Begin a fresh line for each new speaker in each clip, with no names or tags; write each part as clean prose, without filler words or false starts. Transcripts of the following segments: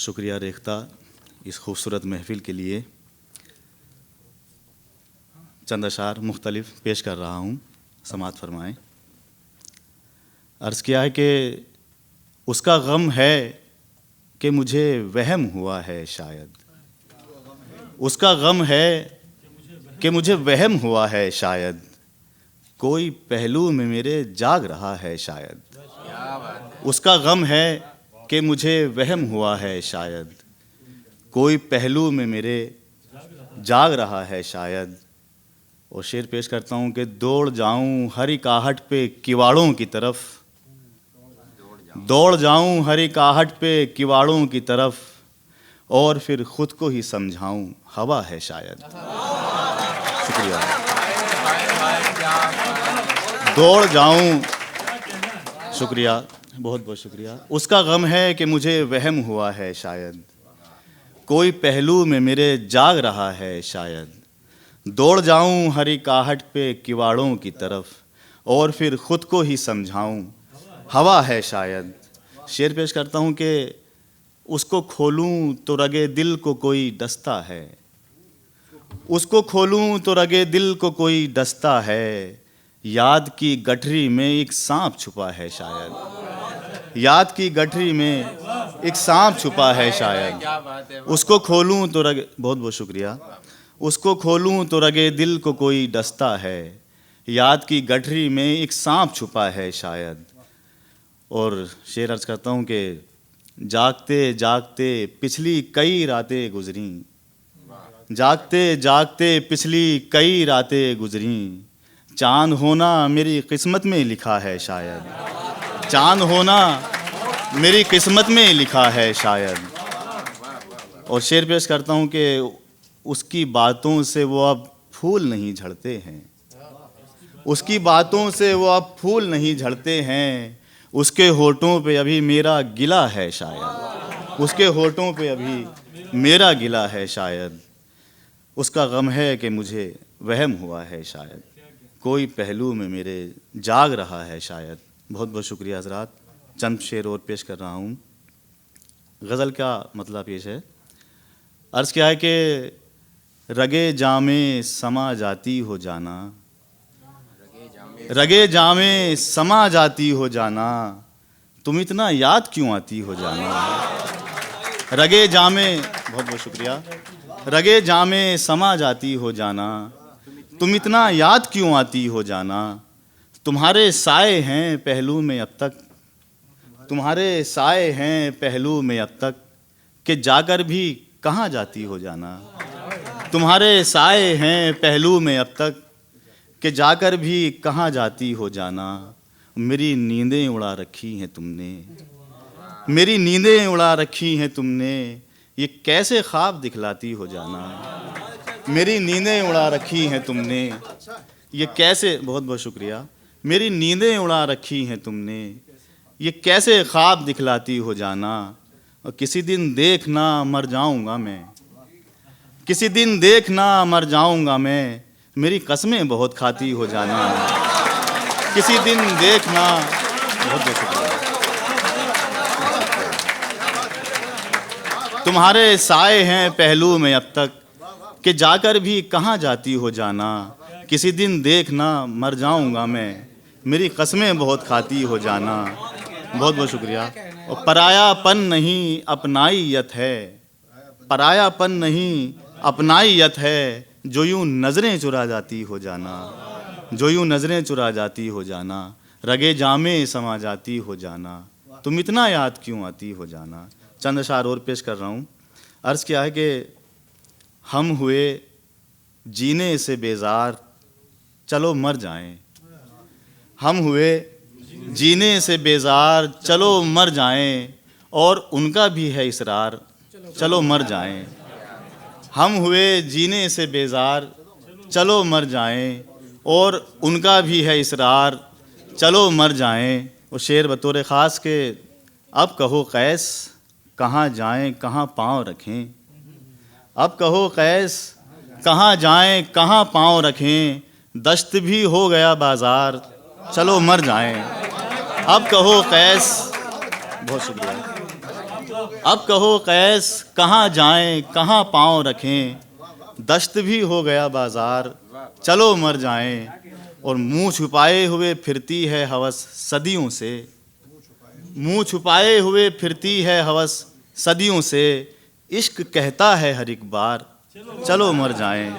शुक्रिया रेख्ता इस खूबसूरत महफ़िल के लिए। चंद अशार मुख्तलिफ पेश कर रहा हूँ, समाअत फरमाएँ। अर्ज़ किया है कि उसका गम है कि मुझे वहम हुआ है शायद, उसका गम है कि मुझे वहम हुआ है शायद, कोई पहलू में मेरे जाग रहा है शायद। उसका गम है कि मुझे वहम हुआ है शायद, कोई पहलू में मेरे जाग रहा है शायद। और शेर पेश करता हूँ कि दौड़ जाऊँ हरी काहट पे किवाड़ों की तरफ, दौड़ जाऊँ हरी काहट पे किवाड़ों की तरफ, और फिर खुद को ही समझाऊँ हवा है शायद। शुक्रिया। दौड़ जाऊँ, शुक्रिया, बहुत बहुत शुक्रिया। उसका गम है कि मुझे वहम हुआ है शायद, कोई पहलू में मेरे जाग रहा है शायद। दौड़ जाऊं हरी काहट पे किवाड़ों की तरफ, और फिर खुद को ही समझाऊं हवा है शायद। शेर पेश करता हूं कि उसको खोलूं तो रगे दिल को कोई डसता है, उसको खोलूं तो रगे दिल को कोई डसता है, याद की गठरी में एक सांप छुपा है शायद, याद की गठरी में एक सांप छुपा है शायद। उसको खोलूं तो रगे, बहुत बहुत शुक्रिया। उसको खोलूं तो रगे दिल को कोई डसता है, याद की गठरी में एक सांप छुपा है शायद। और शेर अर्ज करता हूँ कि जागते जागते पिछली कई रातें गुजरी, जागते जागते पिछली कई रातें गुजरी, चांद होना मेरी किस्मत में लिखा है शायद, चांद होना मेरी किस्मत में लिखा है शायद। और शेर पेश करता हूँ कि उसकी बातों से वो अब फूल नहीं झड़ते हैं, उसकी बातों से वो अब फूल नहीं झड़ते हैं, उसके होठों पे अभी मेरा गिला है शायद, उसके होठों पे अभी मेरा गिला है शायद। उसका गम है कि मुझे वहम हुआ है शायद, कोई पहलू में मेरे जाग रहा है शायद। बहुत बहुत शुक्रिया हज़रात। चंद शेर और पेश कर रहा हूँ। गज़ल का मतलब पेश है। अर्ज़ क्या है कि रगे जामे समा जाती हो जाना, रगे जामे समा जाती हो जाना, तुम इतना याद क्यों आती हो जाना। रगे जामे, बहुत बहुत शुक्रिया। रगे जामे समा जाती हो जाना, तुम इतना याद क्यों आती हो जाना। तुम्हारे साए हैं पहलू में अब तक, तुम्हारे साए हैं पहलू में अब तक, कि जाकर भी कहाँ जाती हो जाना। तुम्हारे साए हैं पहलू में अब तक, कि जाकर भी कहाँ जाती हो जाना। मेरी नींदें उड़ा रखी हैं तुमने, मेरी नींदें उड़ा रखी हैं तुमने, ये कैसे ख्वाब दिखलाती हो जाना। मेरी नींदें उड़ा रखी हैं तुमने, ये कैसे, बहुत बहुत शुक्रिया। मेरी नींदें उड़ा रखी हैं तुमने, ये कैसे ख्वाब दिखलाती हो जाना। और किसी दिन देखना मर जाऊंगा मैं, किसी दिन देखना मर जाऊंगा मैं, मेरी कसमें बहुत खाती हो जाना। किसी दिन देखना, बहुत बहुत शुक्रिया। तुम्हारे साए हैं पहलू में अब तक, कि जाकर भी कहाँ जाती हो जाना। किसी दिन देखना मर जाऊंगा मैं, मेरी कसमें बहुत खाती हो जाना। बहुत बहुत शुक्रिया। और परायापन नहीं अपनाइयत है, परायापन नहीं अपनाइयत है, जो यूं नज़रें चुरा जाती हो जाना, जो यूं नज़रें चुरा जाती हो जाना। रगे जामे समा जाती हो जाना, तुम इतना याद क्यों आती हो जाना। चंद अशार और पेश कर रहा हूँ। अर्ज़ क्या है कि हम हुए जीने से बेजार, चलो मर जाएं। हम हुए जीने से बेजार, चलो मर जाएं, और उनका भी है इसरार, चलो मर जाएं। हम हुए जीने से बेजार, चलो मर जाएं, और उनका भी है इसरार, चलो मर जाएं। वो शेर बतौर ख़ास के अब कहो कैस कहाँ जाएं कहाँ पाँव रखें, अब कहो कैस कहाँ जाएं कहाँ पाँव रखें, दश्त भी हो गया बाज़ार, चलो मर जाएं। अब कहो कैस, बहुत शुक्रिया। अब कहो कैस कहाँ जाएं कहाँ पाँव रखें, दश्त भी हो गया बाजार, चलो मर जाएं। और मुंह छुपाए हुए फिरती है हवस सदियों से, मुंह छुपाए हुए फिरती है हवस सदियों से, इश्क कहता है हर एक बार चलो मर जाएं।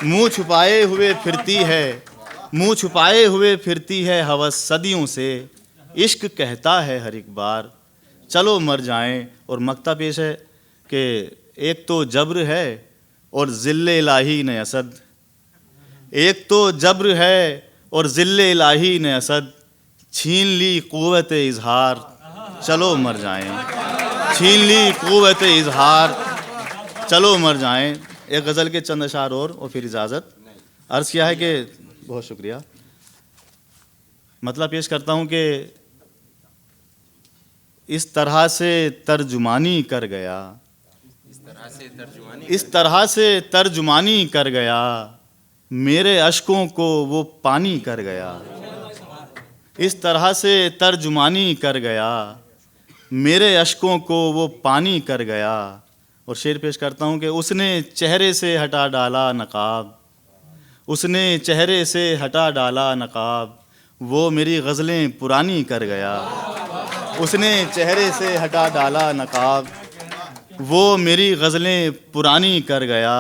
मुंह छुपाए हुए फिरती है, मुंह छुपाए हुए फिरती है हवस सदियों से, इश्क कहता है हर एक बार चलो मर जाएं। और मक्ता पेश है कि एक तो जब्र है और ज़िल्ले इलाही ने असद, एक तो जब्र है और ज़िल्ले इलाही ने असद, छीन ली क़ुव्वत इज़हार चलो मर जाएं, छीन ली क़ुव्वत इज़हार चलो मर जाएं। एक गज़ल के चंद अशार और फिर इजाज़त। अर्ज़ किया है कि बहुत शुक्रिया, मतलब पेश करता हूँ कि इस तरह से तर्जुमानी कर गया, इस तरह से तर्जुमानी कर गया, मेरे अश्कों को वो पानी कर गया, इस तरह से तर्जुमानी कर गया, मेरे अश्कों को वो पानी कर गया। और शेर पेश करता हूँ कि उसने चेहरे से हटा डाला नकाब, उसने चेहरे से हटा डाला नकाब, वो मेरी गज़लें पुरानी कर गया, उसने चेहरे से हटा डाला नकाब, वो मेरी गज़लें पुरानी कर गया।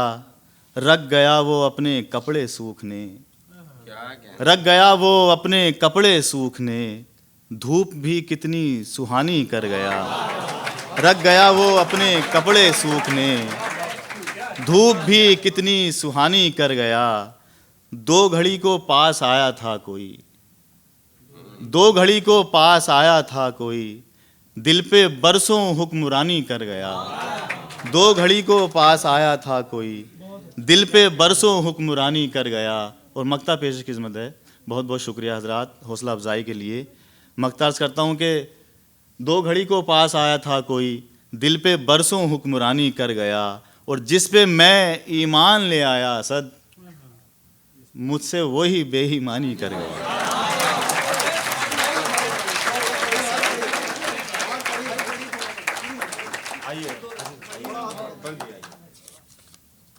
रख गया वो अपने कपड़े सूखने, रख गया वो अपने कपड़े सूखने, धूप भी कितनी सुहानी कर गया, रख गया वो अपने कपड़े सूखने, धूप भी कितनी सुहानी कर गया। दो घड़ी को पास आया था कोई, दो घड़ी को पास आया था कोई, दिल पे बरसों हुक्मरानी कर गया, दो घड़ी को पास आया था कोई, दिल पे बरसों हुक्मरानी कर गया। और मक्ता पेश की खिदमत है। बहुत बहुत शुक्रिया हजरात हौसला अफजाई के लिए। मक्ता अर्ज़ करता हूँ कि दो घड़ी को पास आया था कोई, दिल पे बरसों हुक्मरानी कर गया, और जिस पे मैं ईमान ले आया असद, मुझसे वही बेईमानी कर गया।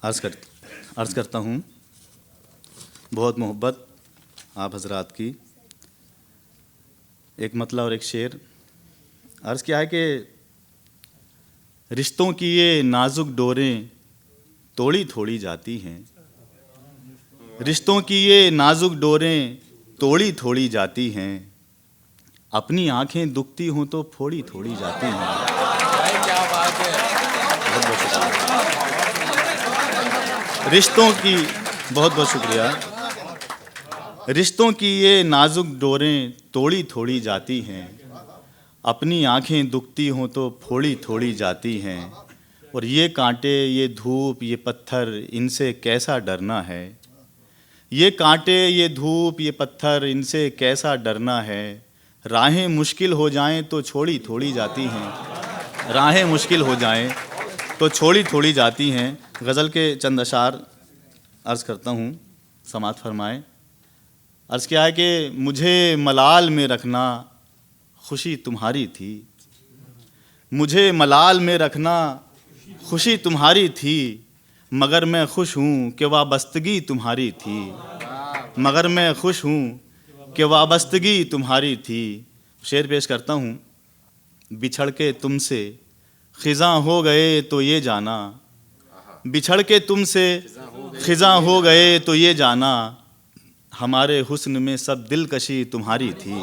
अर्ज़ करता हूँ बहुत मोहब्बत आप हजरात की। एक मतला और एक शेर। अर्ज़ क्या है कि रिश्तों की ये नाजुक डोरें तोड़ी थोड़ी जाती हैं, रिश्तों की ये नाजुक डोरें तोड़ी थोड़ी जाती हैं, अपनी आंखें दुखती हों तो फोड़ी थोड़ी जाती हैं। बहुत बहुत शुक्रिया रिश्तों की, बहुत बहुत शुक्रिया। रिश्तों की ये नाजुक डोरें तोड़ी थोड़ी जाती हैं, अपनी आंखें दुखती हों तो फोड़ी थोड़ी जाती हैं, और ये कांटे ये धूप ये पत्थर इनसे कैसा डरना है, ये कांटे ये धूप ये पत्थर इनसे कैसा डरना है, राहें मुश्किल हो जाएं तो छोड़ी थोड़ी जाती हैं, राहें मुश्किल हो जाएं तो छोड़ी थोड़ी जाती हैं। गज़ल के चंद अशार अर्ज़ करता हूँ, समात फरमाएं। अर्ज़ क्या है कि मुझे मलाल में रखना खुशी तुम्हारी थी, मुझे मलाल में रखना खुशी तुम्हारी थी, मगर मैं खुश हूँ कि वाबस्तगी तुम्हारी थी, मगर मैं खुश हूँ कि वाबस्तगी तुम्हारी थी। शेर पेश करता हूँ। बिछड़ के तुमसे ख़िज़ां हो गए तो ये जाना, बिछड़ के तुमसे ख़िज़ां हो गए तो ये जाना, हमारे हुस्न में सब दिलकशी तुम्हारी थी,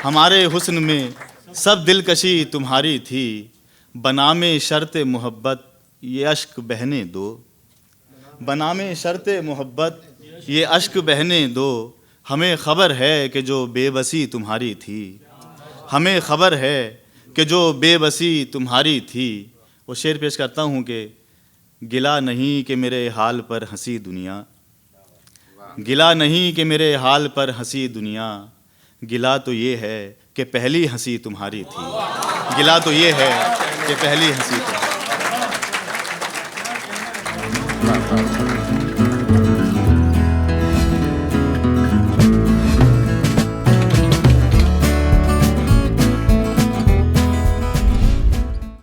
हमारे हुस्न में सब दिलकशी तुम्हारी थी, बनामे शर्त मोहब्बत ये अश्क बहने दो, बनामे शर्त मोहब्बत ये अश्क बहने दो, हमें ख़बर है कि जो बेबसी तुम्हारी थी, हमें ख़बर है कि जो बेबसी तुम्हारी थी। वो शेर पेश करता हूँ कि गिला नहीं कि मेरे हाल पर हंसी दुनिया, गिला नहीं कि मेरे हाल पर हंसी दुनिया, गिला तो ये है कि पहली हंसी तुम्हारी थी, गिला तो ये है कि पहली हंसी तुम्हारी थी।